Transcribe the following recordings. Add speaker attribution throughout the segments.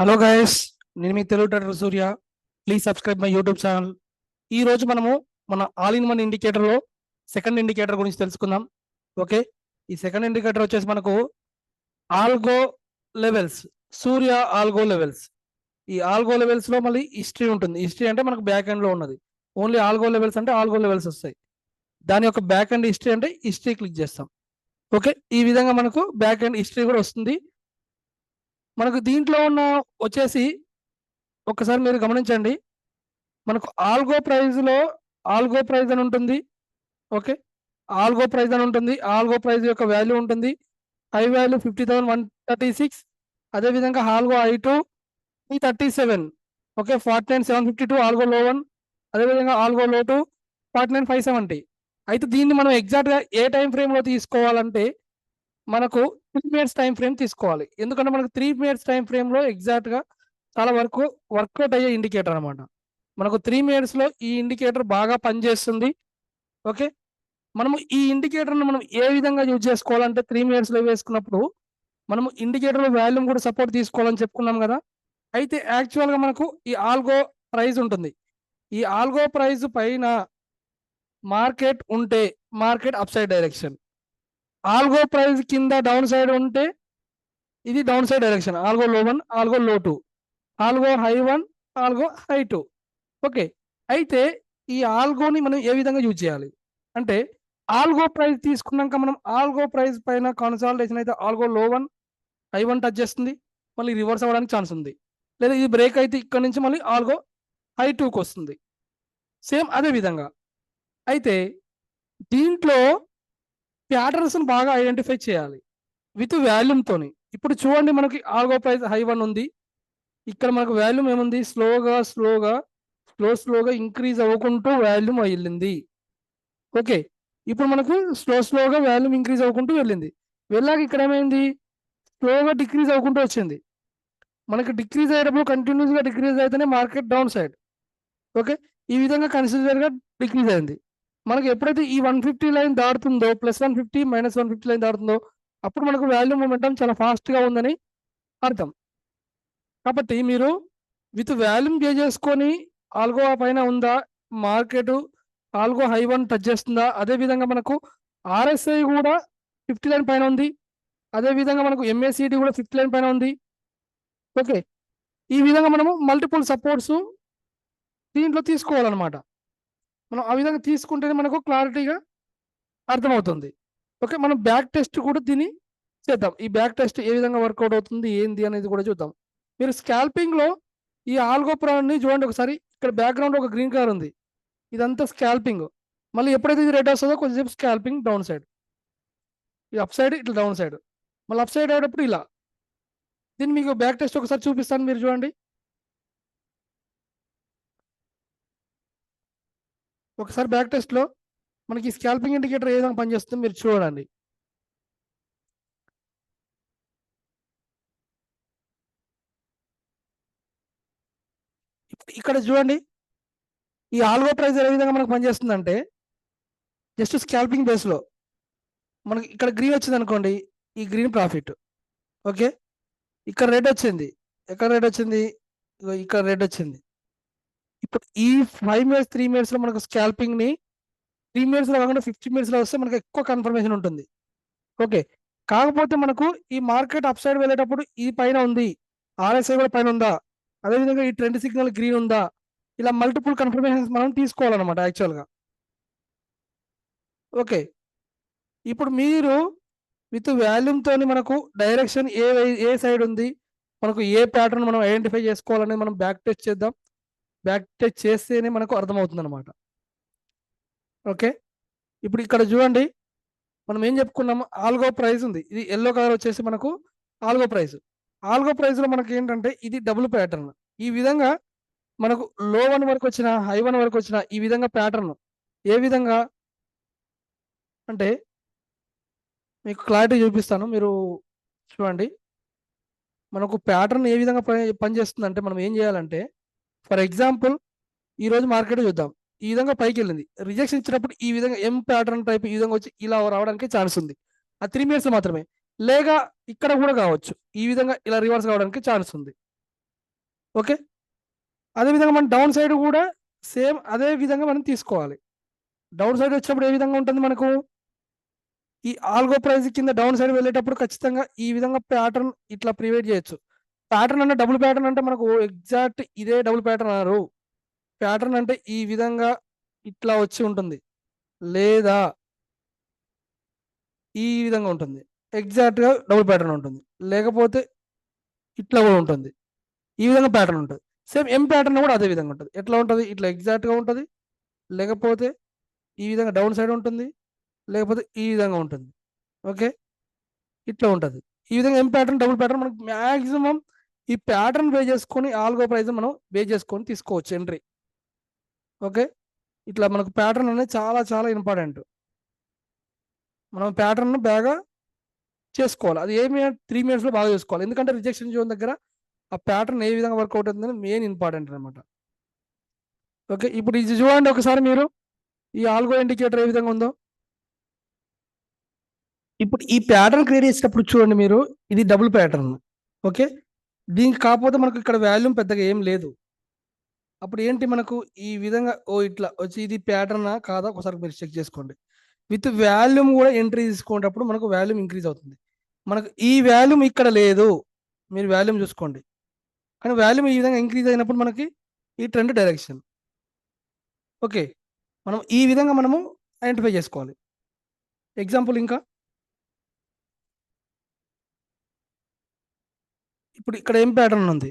Speaker 1: Hello guys, నేను మీ Telugu trader Surya. Please subscribe my YouTube channel. ఈ రోజు మనము మన ఆల్ ఇన్ వన్ ఇండికేటర్లో సెకండ్ ఇండికేటర్ గురించి తెలుసుకుందాం. ఓకే, ఈ సెకండ్ ఇండికేటర్ వచ్చేసి మనకు algo levels, Surya algo levels. ఈ ఆల్గో లెవెల్స్ లో మళ్ళీ హిస్టరీ ఉంటుంది. హిస్టరీ అంటే మనకు బ్యాక్ ఎండ్ లో ఉన్నది. ఓన్లీ ఆల్గో లెవెల్స్ అంటే ఆల్గో లెవెల్స్ వస్తాయి. దాని యొక్క బ్యాక్ ఎండ్ హిస్టరీ అంటే హిస్టరీ క్లిక్ చేస్తాం. ఓకే, ఈ విధంగా మనకు బ్యాక్ ఎండ్ హిస్టరీ కూడా వస్తుంది. మనకు దీంట్లో ఉన్న వచ్చేసి ఒక్కసారి మీరు గమనించండి. మనకు ఆల్గో ప్రైజ్ లో ఆల్గో ప్రైజ్ అని ఉంటుంది. ఓకే, ఆల్గో ప్రైజ్ అని ఉంటుంది. ఆల్గో ప్రైజ్ యొక్క వాల్యూ ఉంటుంది. High value 50,136. అదేవిధంగా ఆల్గో I2 337. ఓకే, 49,752 ఆల్గో లో 1. అదేవిధంగా ఆల్గో లో 2 49,570. అయితే దీన్ని మనం ఎగ్జాక్ట్గా ఏ టైం ఫ్రేమ్లో తీసుకోవాలంటే మనకు 3 మినిట్స్ టైం ఫ్రేమ్ తీసుకోవాలి. ఎందుకంటే మనకు 3 మినిట్స్ టైం ఫ్రేమ్లో ఎగ్జాక్ట్గా చాలా వరకు వర్కౌట్ అయ్యే ఇండికేటర్ అనమాట. మనకు 3 మినిట్స్లో ఈ ఇండికేటర్ బాగా పనిచేస్తుంది. ఓకే, మనము ఈ ఇండికేటర్ను మనం ఏ విధంగా యూజ్ చేసుకోవాలంటే 3 మినిట్స్లో వేసుకున్నప్పుడు మనము ఇండికేటర్ వాల్యూమ్ కూడా సపోర్ట్ తీసుకోవాలని చెప్పుకున్నాం కదా. అయితే యాక్చువల్గా మనకు ఈ ఆల్గో ప్రైస్ ఉంటుంది. ఈ ఆల్గో ప్రైస్ పైన మార్కెట్ ఉంటే market up side direction, algo price కింద డౌన్ సైడ్ ఉంటే ఇది డౌన్ సైడ్ డైరెక్షన్. ఆల్గో లో 1, ఆల్గో లో 2, algo high 1, algo high 2. Okay, అయితే ఈ ఆల్గోని మనం ఏ విధంగా యూజ్ చేయాలి అంటే ఆల్గో ప్రైస్ తీసుకున్నాక మనం ఆల్గో ప్రైస్ పైన కన్సాలిడేషన్ అయితే ఆల్గో లో 1 హై 1 టచ్ చేస్తుంది, మళ్ళీ రివర్స్ అవ్వడానికి ఛాన్స్ ఉంది. లేదా ఇది బ్రేక్ అయితే ఇక్కడ నుంచి మళ్ళీ ఆల్గో హై 2కి వస్తుంది. సేమ్ అదే విధంగా అయితే దీంట్లో ప్యాటర్న్స్ బాగా ఐడెంటిఫై చేయాలి విత్ వాల్యూమ్తోని. ఇప్పుడు చూడండి, మనకి ఆల్గో ప్రైస్ హై 1 ఉంది. ఇక్కడ మనకు వాల్యూమ్ ఏముంది, స్లోగా ఇంక్రీజ్ అవ్వకుంటూ వాల్యూమ్ వెళ్ళింది. ఓకే, ఇప్పుడు మనకు స్లోగా వాల్యూమ్ ఇంక్రీజ్ అవ్వకుంటూ వెళ్ళింది. వెళ్ళాక ఇక్కడ ఏమైంది, స్లోగా డిక్రీజ్ అవ్వకుంటూ వచ్చింది. మనకి డిక్రీజ్ అయ్యేటప్పుడు కంటిన్యూస్గా డిక్రీజ్ అయితేనే మార్కెట్ డౌన్ సైడ్. ఓకే, ఈ విధంగా కన్సిడర్గా డిక్రీజ్ అయింది. మనకి ఎప్పుడైతే ఈ 150 లైన్ దాడుతుందో, +150 -150 లైన్ దాడుతుందో అప్పుడు మనకు వాల్యూమ్ మొమెంటం చాలా ఫాస్ట్గా ఉందని అర్థం. కాబట్టి మీరు విత్ వాల్యూమ్ పే చేసుకొని ఆల్గో పైన ఉందా మార్కెట్, ఆల్గో హై 1 టచ్ చేస్తుందా, అదేవిధంగా మనకు RSI కూడా 50 లైన్ పైన ఉంది, అదేవిధంగా మనకు MACD కూడా 50 లైన్ పైన ఉంది. ఓకే, ఈ విధంగా మనము మల్టిపుల్ సపోర్ట్స్ దీంట్లో తీసుకోవాలన్నమాట. మనం ఆ విధంగా తీసుకుంటేనే మనకు క్లారిటీగా అర్థమవుతుంది. ఓకే, మనం బ్యాక్ టెస్ట్ కూడా దీన్ని చేద్దాం. ఈ బ్యాక్ టెస్ట్ ఏ విధంగా వర్కౌట్ అవుతుంది ఏంది అనేది కూడా చూద్దాం. మీరు స్కాల్పింగ్లో ఈ ఆల్గో ప్రాన్ని చూడండి ఒకసారి. ఇక్కడ బ్యాక్గ్రౌండ్ ఒక గ్రీన్ కలర్ ఉంది, ఇదంతా స్కాల్పింగ్. మళ్ళీ ఎప్పుడైతే ఇది రెడ్ వస్తుందో కొంచెంసేపు స్కాల్పింగ్ డౌన్ సైడ్, ఈ అప్ సైడ్ ఇట్లా డౌన్ సైడ్, మళ్ళీ అప్ సైడ్ అయ్యేటప్పుడు ఇలా. దీన్ని మీకు బ్యాక్ టెస్ట్ ఒకసారి చూపిస్తాను, మీరు చూడండి. ఒకసారి బ్యాక్ టెస్ట్లో మనకి స్కాల్పింగ్ ఇండికేటర్ ఏ విధంగా పనిచేస్తుందో మీరు చూడండి. ఇక్కడ చూడండి, ఈ ఆల్గో ప్రైస్ ఏ విధంగా మనకు పనిచేస్తుందంటే జస్ట్ స్కాల్పింగ్ బేస్లో మనకి ఇక్కడ గ్రీన్ వచ్చింది అనుకోండి, ఈ గ్రీన్ ప్రాఫిట్. ఓకే, ఇక్కడ రెడ్ వచ్చింది, ఎక్కడ రెడ్ వచ్చింది, ఇక్కడ రెడ్ వచ్చింది. ఇప్పుడు ఈ 5 మినిట్స్ 3 మినిట్స్లో మనకు స్కాల్పింగ్ని 3 మినిట్స్లో కాకుండా 50 మినిట్స్లో వస్తే మనకు ఎక్కువ కన్ఫర్మేషన్ ఉంటుంది. ఓకే, కాకపోతే మనకు ఈ మార్కెట్ అప్ సైడ్ వెళ్ళేటప్పుడు ఈ పైన ఉంది, RSI కూడా పైన ఉందా, అదేవిధంగా ఈ ట్రెండ్ సిగ్నల్ గ్రీన్ ఉందా, ఇలా మల్టిపుల్ కన్ఫర్మేషన్స్ మనం తీసుకోవాలన్నమాట యాక్చువల్గా. ఓకే, ఇప్పుడు మీరు విత్ వాల్యూమ్తో మనకు డైరెక్షన్ ఏ సైడ్ ఉంది, మనకు ఏ ప్యాటర్న్ మనం ఐడెంటిఫై చేసుకోవాలని మనం బ్యాక్ టెస్ట్ చేద్దాం. బ్యాక్ టెస్ట్ చేస్తేనే మనకు అర్థమవుతుంది అనమాట. ఓకే, ఇప్పుడు ఇక్కడ చూడండి, మనం ఏం చెప్పుకున్నాం, ఆల్గో ప్రైస్ ఉంది. ఇది ఎల్లో కలర్ వచ్చేసి మనకు ఆల్గో ప్రైస్. ఆల్గో ప్రైస్లో మనకి ఏంటంటే ఇది డబుల్ ప్యాటర్న్. ఈ విధంగా మనకు లో 1 వరకు వచ్చిన, హై 1 వరకు వచ్చిన ఈ విధంగా ప్యాటర్న్ ఏ విధంగా అంటే మీకు క్లారిటీ చూపిస్తాను, మీరు చూడండి. మనకు ప్యాటర్న్ ఏ విధంగా పనిచేస్తుంది అంటే మనం ఏం చేయాలంటే, ఫర్ ఎగ్జాంపుల్ ఈరోజు మార్కెట్ చూద్దాం. ఈ విధంగా పైకి వెళ్ళింది, రిజెక్షన్ ఇచ్చినప్పుడు ఈ విధంగా M ప్యాటర్న్ టైప్ ఈ విధంగా వచ్చి ఇలా రావడానికి ఛాన్స్ ఉంది. ఆ 3 మినిట్స్ మాత్రమే, లేక ఇక్కడ కూడా కావచ్చు, ఈ విధంగా ఇలా రివర్స్ కావడానికి ఛాన్స్ ఉంది. ఓకే, అదేవిధంగా మనం డౌన్ సైడ్ కూడా సేమ్ అదే విధంగా మనం తీసుకోవాలి. డౌన్ సైడ్ వచ్చినప్పుడు ఏ విధంగా ఉంటుంది మనకు, ఈ ఆల్గో ప్రైస్ కింద డౌన్ సైడ్ వెళ్ళేటప్పుడు ఖచ్చితంగా ఈ విధంగా ప్యాటర్న్ ఇట్లా ప్రివేట్ చేయొచ్చు. ప్యాటర్న్ అంటే డబుల్ ప్యాటర్న్ అంటే మనకు ఎగ్జాక్ట్ ఇదే డబుల్ ప్యాటర్న్ అన్నారు. ప్యాటర్న్ అంటే ఈ విధంగా ఇట్లా వచ్చి ఉంటుంది, లేదా ఈ విధంగా ఉంటుంది, ఎగ్జాక్ట్గా డబుల్ ప్యాటర్న్ ఉంటుంది, లేకపోతే ఇట్లా కూడా ఉంటుంది, ఈ విధంగా ప్యాటర్న్ ఉంటుంది. సేమ్ ఎం ప్యాటర్న్ కూడా అదే విధంగా ఉంటుంది. ఎట్లా ఉంటుంది, ఇట్లా ఎగ్జాక్ట్గా ఉంటుంది, లేకపోతే ఈ విధంగా డౌన్ సైడ్ ఉంటుంది, లేకపోతే ఈ విధంగా ఉంటుంది. ఓకే, ఇట్లా ఉంటుంది. ఈ విధంగా ఎం ప్యాటర్న్ డబుల్ ప్యాటర్న్ మనకు మ్యాక్సిమం ఈ ప్యాటర్న్ బేస్ చేసుకొని ఆల్గో ప్రైస్ మనం బేస్ చేసుకొని తీసుకోవచ్చు ఎంట్రీ. ఓకే, ఇట్లా మనకు ప్యాటర్న్ అనేది చాలా చాలా ఇంపార్టెంట్. మనం ప్యాటర్న్ బాగా చేసుకోవాలి. అది ఏమి 3 minutes లో బాగా చేసుకోవాలి. ఎందుకంటే రిజెక్షన్ జోన్ దగ్గర ఆ ప్యాటర్న్ ఏ విధంగా వర్కౌట్ అవుతుందని మెయిన్ ఇంపార్టెంట్ అనమాట. ఓకే, ఇప్పుడు ఇది చూడండి ఒకసారి మీరు, ఈ ఆల్గో ఇండికేటర్ ఏ విధంగా ఉందో. ఇప్పుడు ఈ ప్యాటర్న్ క్రియేట్ చేసేటప్పుడు చూడండి మీరు, ఇది డబుల్ ప్యాటర్న్. ఓకే, దీనికి కాకపోతే మనకు ఇక్కడ వాల్యూమ్ పెద్దగా ఏం లేదు. అప్పుడు ఏంటి మనకు ఈ విధంగా ఇట్లా వచ్చి ఇది ప్యాటర్నా కాదా ఒకసారి మీరు చెక్ చేసుకోండి. విత్ వాల్యూమ్ కూడా ఎంట్రీ తీసుకునేటప్పుడు మనకు వాల్యూమ్ ఇంక్రీజ్ అవుతుంది. మనకు ఈ వాల్యూమ్ ఇక్కడ లేదు, మీరు వాల్యూమ్ చూసుకోండి. కానీ వాల్యూమ్ ఈ విధంగా ఇంక్రీజ్ అయినప్పుడు మనకి ఈ ట్రెండ్ డైరెక్షన్. ఓకే, మనం ఈ విధంగా మనము ఐడెంటిఫై చేసుకోవాలి. ఎగ్జాంపుల్ ఇంకా ఇప్పుడు ఇక్కడ ఏం ప్యాటర్న్ ఉంది,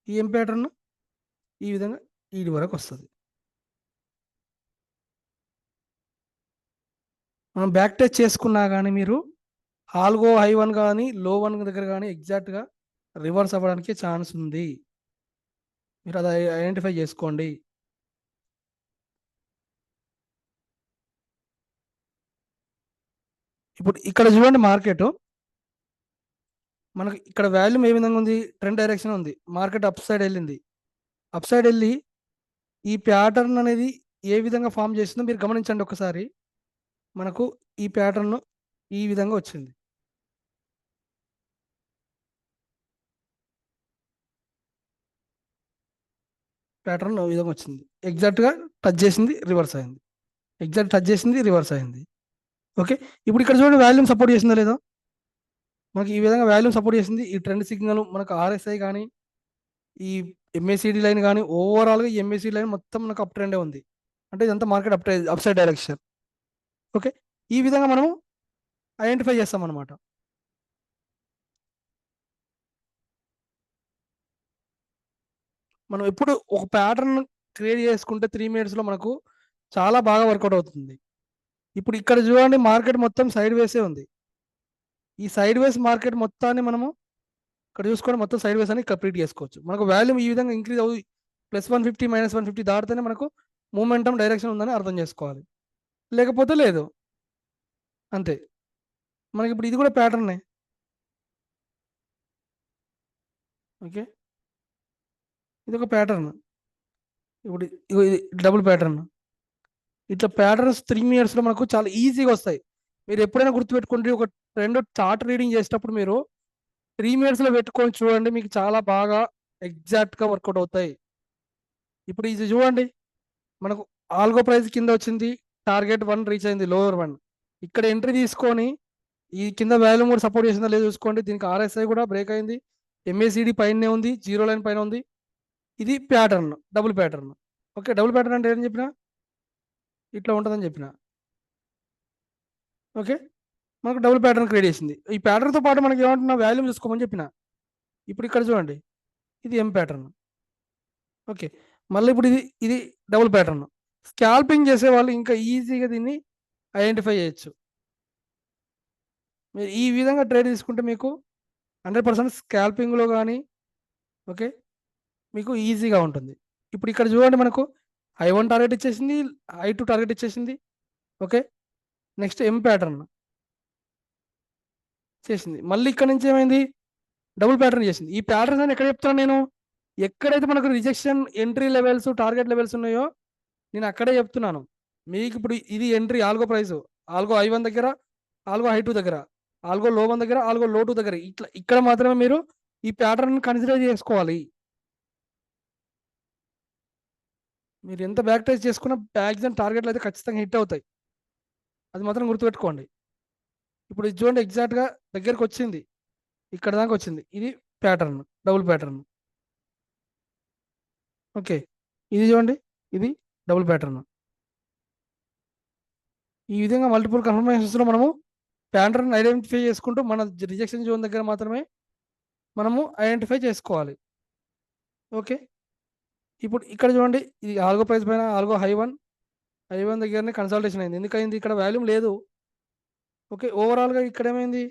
Speaker 1: ఈ ఏం ప్యాటర్న్ ఈ విధంగా ఈ వరకు వస్తుంది. మనం బ్యాక్ టచ్ చేసుకున్నా కానీ మీరు ఆల్గో హై 1 కానీ లో 1 దగ్గర కానీ ఎగ్జాక్ట్గా రివర్స్ అవ్వడానికి ఛాన్స్ ఉంది. మీరు అది ఐడెంటిఫై చేసుకోండి. ఇప్పుడు ఇక్కడ చూడండి మార్కెట్, మనకి ఇక్కడ వాల్యూమ్ ఏ విధంగా ఉంది, ట్రెండ్ డైరెక్షన్ ఉంది, మార్కెట్ అప్ సైడ్ వెళ్ళింది. అప్ సైడ్ వెళ్ళి ఈ ప్యాటర్న్ అనేది ఏ విధంగా ఫామ్ చేసిందో మీరు గమనించండి ఒకసారి. మనకు ఈ ప్యాటర్న్ ఈ విధంగా వచ్చింది. ప్యాటర్న్ ఈ విధంగా వచ్చింది, ఎగ్జాక్ట్గా టచ్ చేసింది, రివర్స్ అయింది, ఎగ్జాక్ట్ టచ్ చేసింది, రివర్స్ అయింది. ఓకే, ఇప్పుడు ఇక్కడ చూడండి వాల్యూమ్ సపోర్ట్ చేసిందో లేదో. మనకి ఈ విధంగా వాల్యూమ్ సపోర్ట్ చేసింది. ఈ ట్రెండ్ సిగ్నల్ మనకు ఆర్ఎస్ఐ కానీ ఈ ఎంఏసిడి లైన్ కానీ ఓవరాల్గా ఈ ఎంఏసిడి లైన్ మొత్తం మనకు అప్ ట్రెండే ఉంది. అంటే ఇదంతా market up side direction. Okay, ఈ విధంగా మనము ఐడెంటిఫై చేస్తాం అనమాట. మనం ఎప్పుడు ఒక ప్యాటర్న్ క్రియేట్ చేసుకుంటే 3 minutesలో మనకు చాలా బాగా వర్కౌట్ అవుతుంది. ఇప్పుడు ఇక్కడ చూడండి మార్కెట్ మొత్తం సైడ్ వేసే ఉంది. ఈ సైడ్ వేస్ మార్కెట్ మొత్తాన్ని మనము ఇక్కడ చూసుకొని మొత్తం సైడ్ వేస్ అని కంప్లీట్ చేసుకోవచ్చు. మనకు వాల్యూమ్ ఈ విధంగా ఇంక్రీజ్ అవుతుంది, +150 -150 దాటితేనే మనకు మూమెంటం డైరెక్షన్ ఉందని అర్థం చేసుకోవాలి, లేకపోతే లేదు. అంతే, మనకి ఇప్పుడు ఇది కూడా ప్యాటర్నే. ఓకే, ఇది ఒక ప్యాటర్న్. ఇప్పుడు ఇది డబుల్ ప్యాటర్న్. ఇట్లా ప్యాటర్న్స్ 3 minutesలో మనకు చాలా ఈజీగా వస్తాయి. మీరు ఎప్పుడైనా గుర్తుపెట్టుకోండి, ఒక ట్రెండ్ చార్ట్ రీడింగ్ చేసేటప్పుడు మీరు 3 minutesలో పెట్టుకొని చూడండి, మీకు చాలా బాగా ఎగ్జాక్ట్గా వర్కౌట్ అవుతాయి. ఇప్పుడు ఇది చూడండి, మనకు ఆల్గో ప్రైస్ కింద వచ్చింది, టార్గెట్ 1 రీచ్ అయింది, లోవర్ 1. ఇక్కడ ఎంట్రీ తీసుకొని ఈ కింద వాల్యూమ్ కూడా సపోర్ట్ చేసిందా లేదు చూసుకోండి. దీనికి ఆర్ఎస్ఐ కూడా బ్రేక్ అయింది, ఎంఏసిడి పైనే ఉంది, జీరో లైన్ పైన ఉంది. ఇది pattern, double pattern. Okay, double pattern అంటే ఏం చెప్పిన ఇట్లా ఉంటుందని చెప్పిన. ఓకే, మనకు డబుల్ ప్యాటర్న్ క్రియేట్ చేసింది. ఈ ప్యాటర్న్తో పాటు మనకి ఏమంటున్నా వాల్యూమ్ చూసుకోమని చెప్పిన. ఇప్పుడు ఇక్కడ చూడండి, ఇది ఎం ప్యాటర్న్. ఓకే, మళ్ళీ ఇప్పుడు ఇది ఇది డబుల్ ప్యాటర్న్. స్కాల్పింగ్ చేసే వాళ్ళు ఇంకా ఈజీగా దీన్ని ఐడెంటిఫై చేయొచ్చు. మీరు ఈ విధంగా ట్రేడ్ తీసుకుంటే మీకు 100% స్కాల్పింగ్లో కానీ ఓకే మీకు ఈజీగా ఉంటుంది. ఇప్పుడు ఇక్కడ చూడండి, మనకు I1 టార్గెట్ ఇచ్చేసింది, I2 టార్గెట్ ఇచ్చేసింది. ఓకే, నెక్స్ట్ ఎం ప్యాటర్న్ చేసింది. మళ్ళీ ఇక్కడ నుంచి ఏమైంది, డబుల్ ప్యాటర్న్ చేసింది. ఈ ప్యాటర్న్ అని ఎక్కడ చెప్తున్నాను నేను, ఎక్కడైతే మనకు rejection entry levels target levels ఉన్నాయో నేను అక్కడే చెప్తున్నాను మీకు. ఇప్పుడు ఇది entry algo price, algo I1 దగ్గర, ఆల్గో I2 దగ్గర. ఆల్గో లో 1 దగ్గర, ఆల్గో లో 2 దగ్గర, ఇట్లా ఇక్కడ మాత్రమే మీరు ఈ ప్యాటర్న్ కన్సిడర్ చేసుకోవాలి. మీరు ఎంత బ్యాక్ ట్రేస్ చేసుకున్న మ్యాక్సిమం టార్గెట్లు అయితే ఖచ్చితంగా హిట్ అవుతాయి, అది మాత్రం గుర్తుపెట్టుకోండి. ఇప్పుడు ఇది చూడండి, ఎగ్జాక్ట్గా దగ్గరకు వచ్చింది, ఇక్కడ దాకా వచ్చింది. ఇది ప్యాటర్న్, డబుల్ ప్యాటర్న్. ఓకే, ఇది చూడండి, ఇది డబుల్ ప్యాటర్న్. ఈ విధంగా మల్టిపుల్ కన్ఫర్మేషన్స్లో మనము ప్యాటర్న్ ఐడెంటిఫై చేసుకుంటూ మన రిజెక్షన్ జోన్ దగ్గర మాత్రమే మనము ఐడెంటిఫై చేసుకోవాలి. ఓకే, ఇప్పుడు ఇక్కడ చూడండి, ఇది ఆల్గో ప్రైస్ పైన ఆల్గో హై వన్ దగ్గరనే కన్సల్టేషన్ అయింది. ఎందుకైంది? ఇక్కడ వాల్యూమ్ లేదు. ఓకే, ఓవరాల్గా ఇక్కడ ఏమైంది?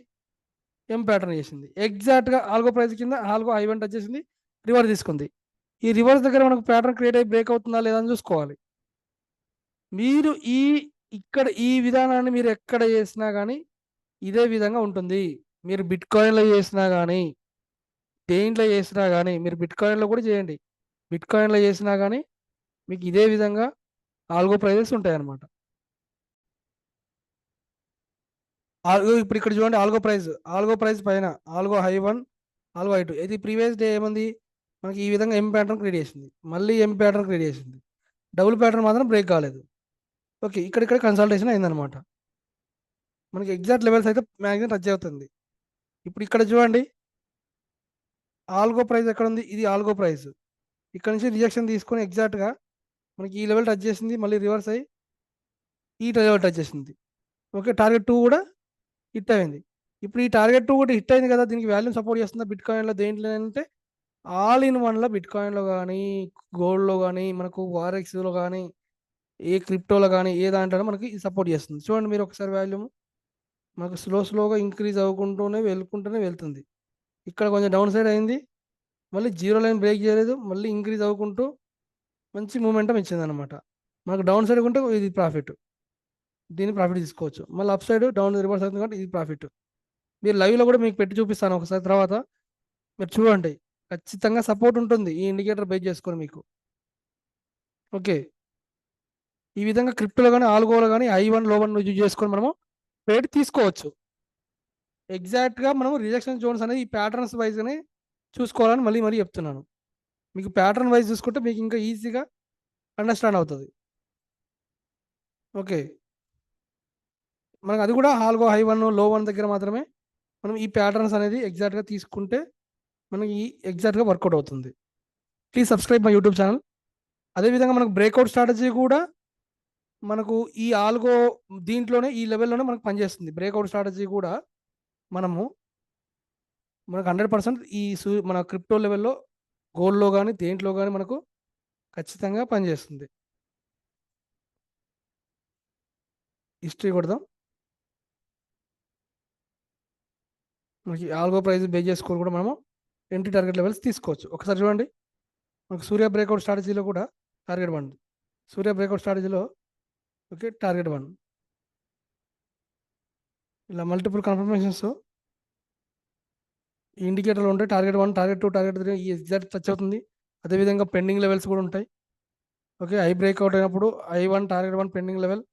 Speaker 1: ఎం ప్యాటర్న్ చేసింది. ఎగ్జాక్ట్గా ఆల్గో ప్రైస్ కింద ఆల్గో హై టచ్ చేసింది, రివర్స్ తీసుకుంది. ఈ రివర్స్ దగ్గర మనకు ప్యాటర్న్ క్రియేట్ అయ్యి బ్రేక్ అవుతుందా లేదా అని చూసుకోవాలి. మీరు ఇక్కడ ఈ విధానాన్ని మీరు ఎక్కడ చేసినా కానీ ఇదే విధంగా ఉంటుంది. మీరు బిట్ కాయిన్లో చేసినా కానీ, దేంట్లో చేసినా కానీ, మీరు బిట్ కాయిన్లో కూడా చేయండి, బిట్ కాయిన్లో చేసినా కానీ మీకు ఇదే విధంగా ఆల్గో ప్రైజెస్ ఉంటాయి అన్నమాట. ఇప్పుడు ఇక్కడ చూడండి, ఆల్గో ప్రైస్ పైన ఆల్గో హై ఆల్గో హై ఇది ప్రీవియస్ డే ఏముంది మనకి? ఈ విధంగా ఎం ప్యాటర్న్ క్రియేట్ చేసింది, మళ్ళీ ఎం ప్యాటర్న్ క్రియేట్ చేసింది, డబుల్ ప్యాటర్న్ మాత్రం బ్రేక్ కాలేదు. ఓకే, ఇక్కడ కన్సల్టేషన్ అయిందనమాట. మనకి ఎగ్జాక్ట్ లెవెల్స్ అయితే మ్యాక్సిమం టచ్ అవుతుంది. ఇప్పుడు ఇక్కడ చూడండి, ఆల్గో ప్రైస్ ఎక్కడ ఉంది? ఇది ఆల్గో ప్రైస్. ఇక్కడ నుంచి రిజెక్షన్ తీసుకొని ఎగ్జాక్ట్గా మనకి ఈ లెవెల్ టచ్ చేసింది, మళ్ళీ రివర్స్ అయ్యి ఈ లెవెల్ టచ్ చేసింది. ఓకే, టార్గెట్ 2 కూడా హిట్ అయింది. ఇప్పుడు ఈ టార్గెట్ 2 కూడా హిట్ అయింది కదా, దీనికి వాల్యూమ్ సపోర్ట్ చేస్తుందా బిట్ కాయిన్లో? దేంట్లో అంటే ఆల్ ఇన్ వన్లో, బిట్ కాయిన్లో కానీ, గోల్డ్లో కానీ, మనకు వారెక్స్లో కానీ, ఏ క్రిప్టోలో కానీ, ఏ దాంట్లో మనకి సపోర్ట్ చేస్తుంది. చూడండి మీరు ఒకసారి, వాల్యూమ్ మనకు స్లోగా ఇంక్రీజ్ అవ్వకుంటూనే వెళ్తుంది. ఇక్కడ కొంచెం డౌన్ సైడ్ అయింది, మళ్ళీ జీరో లైన్ బ్రేక్ చేయలేదు, మళ్ళీ ఇంక్రీజ్ అవ్వకుంటూ మంచి మూమెంటం ఇచ్చింది అనమాట. మనకు డౌన్ సైడ్ ఉంటే ఇది ప్రాఫిట్, దీన్ని ప్రాఫిట్ తీసుకోవచ్చు. మళ్ళీ అప్ సైడ్ డౌన్ రివర్స్ అవుతుంది కాబట్టి ఇది ప్రాఫిట్. మీరు లైవ్లో కూడా మీకు పెట్టి చూపిస్తాను ఒకసారి, తర్వాత మీరు చూడండి, ఖచ్చితంగా సపోర్ట్ ఉంటుంది ఈ ఇండికేటర్ బేస్ చేసుకొని మీకు. ఓకే, ఈ విధంగా క్రిప్టోలో కానీ, ఆల్గోలో కానీ హై లో యూజ్ చేసుకొని మనము ట్రేడ్ తీసుకోవచ్చు. ఎగ్జాక్ట్గా మనము రిజెక్షన్ జోన్స్ అనేది ఈ ప్యాటర్న్స్ వైజ్గానే చూసుకోవాలని మళ్ళీ చెప్తున్నాను. మీకు ప్యాటర్న్ వైజ్ చూసుకుంటే మీకు ఇంకా ఈజీగా అండర్స్టాండ్ అవుతుంది. ఓకే, మనకు అది కూడా ఆల్గో హై లో 1 దగ్గర మాత్రమే మనం ఈ ప్యాటర్న్స్ అనేది ఎగ్జాక్ట్గా తీసుకుంటే మనకి ఎగ్జాక్ట్గా వర్కౌట్ అవుతుంది. Please subscribe my YouTube channel. అదేవిధంగా మనకు బ్రేక్అవుట్ స్ట్రాటజీ కూడా మనకు ఈ ఆల్గో దీంట్లోనే, ఈ లెవెల్లోనే మనకు పనిచేస్తుంది. బ్రేక్అవుట్ స్ట్రాటజీ కూడా మనకు 100% మన క్రిప్టో లెవెల్లో, గోల్డ్లో కానీ, దేంట్లో కానీ మనకు ఖచ్చితంగా పనిచేస్తుంది. హిస్టరీ కొడదాం, మనకి ఆల్గో ప్రైస్ బేస్ చేసుకొని కూడా మనము ఎంట్రీ టార్గెట్ లెవెల్స్ తీసుకోవచ్చు. ఒకసారి చూడండి, మనకు సూర్య బ్రేక్అవుట్ స్ట్రాటజీలో కూడా టార్గెట్ 1, సూర్య బ్రేక్అవుట్ స్ట్రాటజీలో ఓకే టార్గెట్ 1, ఇలా మల్టిపుల్ కన్ఫర్మేషన్స్ ఈ ఇండికేటర్లో ఉంటాయి. టార్గెట్ 1, టార్గెట్ 2, టార్గెట్ 3 ఈ ఎగ్జాక్ట్ టచ్ అవుతుంది. అదేవిధంగా పెండింగ్ లెవెల్స్ కూడా ఉంటాయి. ఓకే, హై బ్రేక్అవుట్ అయినప్పుడు హై టార్గెట్ 1 పెండింగ్ లెవెల్,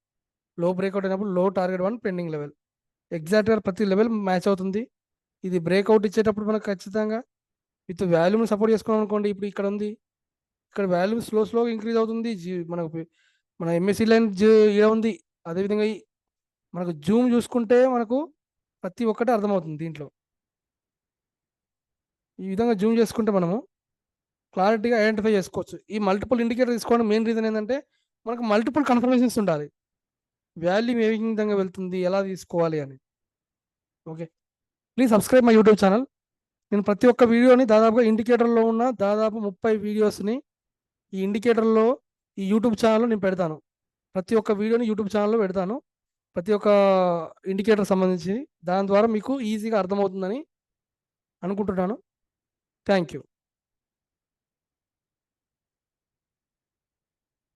Speaker 1: లో బ్రేక్అవుట్ అయినప్పుడు లో టార్గెట్ 1 పెండింగ్ లెవెల్. ఎగ్జాక్ట్గా ప్రతి లెవెల్ మ్యాచ్ అవుతుంది. ఇది బ్రేక్అవుట్ ఇచ్చేటప్పుడు మనకు ఖచ్చితంగా విత్ వాల్యూమ్ని సపోర్ట్ చేసుకోవాలి అనుకోండి. ఇప్పుడు ఇక్కడ ఉంది, ఇక్కడ వాల్యూమ్ స్లోగా ఇంక్రీజ్ అవుతుంది. మనకు మన ఎంఎస్సి లైన్ ఇలా ఉంది. అదేవిధంగా మనకు జూమ్ చూసుకుంటే మనకు ప్రతి ఒక్కటి అర్థమవుతుంది దీంట్లో. ఈ విధంగా జూమ్ చేసుకుంటే మనము క్లారిటీగా ఐడెంటిఫై చేసుకోవచ్చు. ఈ మల్టిపుల్ ఇండికేటర్ తీసుకోవడం మెయిన్ రీజన్ ఏంటంటే మనకు మల్టిపుల్ కన్ఫర్మేషన్స్ ఉండాలి, వాల్యూమ్ ఏ విధంగా వెళ్తుంది, ఎలా తీసుకోవాలి అని. Okay, please subscribe my YouTube channel. నేను ప్రతి ఒక్క వీడియోని దాదాపుగా ఇండికేటర్లో ఉన్న దాదాపు 30 వీడియోస్ని ఈ ఇండికేటర్లో ఈ యూట్యూబ్ ఛానల్లో నేను పెడతాను. ప్రతి ఒక్క వీడియోని యూట్యూబ్ ఛానల్లో పెడతాను, ప్రతి ఒక్క ఇండికేటర్ సంబంధించి. దాని ద్వారా మీకు ఈజీగా అర్థమవుతుందని అనుకుంటున్నాను. Thank you.